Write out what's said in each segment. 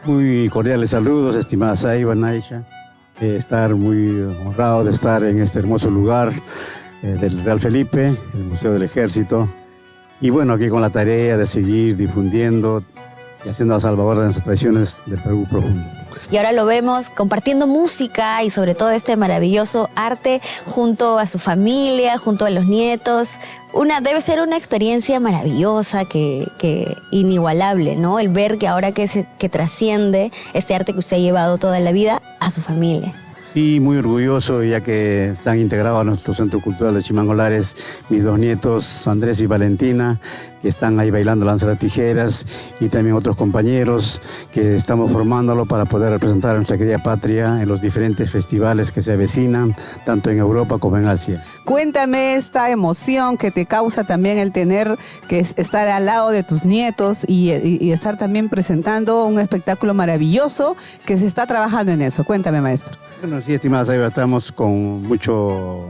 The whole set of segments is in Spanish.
Muy cordiales saludos, estimada Saiba, Naisha. Estar muy honrado de estar en este hermoso lugar del Real Felipe, el Museo del Ejército. Y bueno, aquí con la tarea de seguir difundiendo y haciendo la salvaguarda de nuestras tradiciones del Perú profundo. Y ahora lo vemos compartiendo música y sobre todo este maravilloso arte junto a su familia, junto a los nietos. Debe ser una experiencia maravillosa, que inigualable, ¿no? El ver que ahora que trasciende este arte que usted ha llevado toda la vida a su familia. Sí, muy orgulloso ya que se han integrado a nuestro Centro Cultural de Chimangolares mis dos nietos, Andrés y Valentina, que están ahí bailando lanzar tijeras, y también otros compañeros que estamos formándolo para poder representar a nuestra querida patria en los diferentes festivales que se avecinan, tanto en Europa como en Asia. Cuéntame esta emoción que te causa también el tener que estar al lado de tus nietos y estar también presentando un espectáculo maravilloso que se está trabajando en eso. Cuéntame, maestro. Bueno, sí, estimada Saiba, estamos con mucho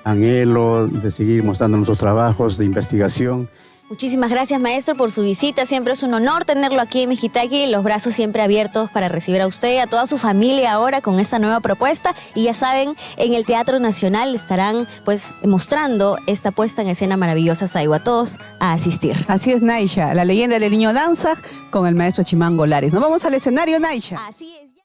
anhelo de seguir mostrando nuestros trabajos de investigación. Muchísimas gracias, maestro, por su visita. Siempre es un honor tenerlo aquí en Mexitaqui. Los brazos siempre abiertos para recibir a usted y a toda su familia ahora con esta nueva propuesta. Y ya saben, en el Teatro Nacional estarán pues mostrando esta puesta en escena maravillosa. Saiba a todos a asistir. Así es, Naisha, la leyenda del niño danza con el maestro Chimangolares. Nos vamos al escenario, Naisha. Así es.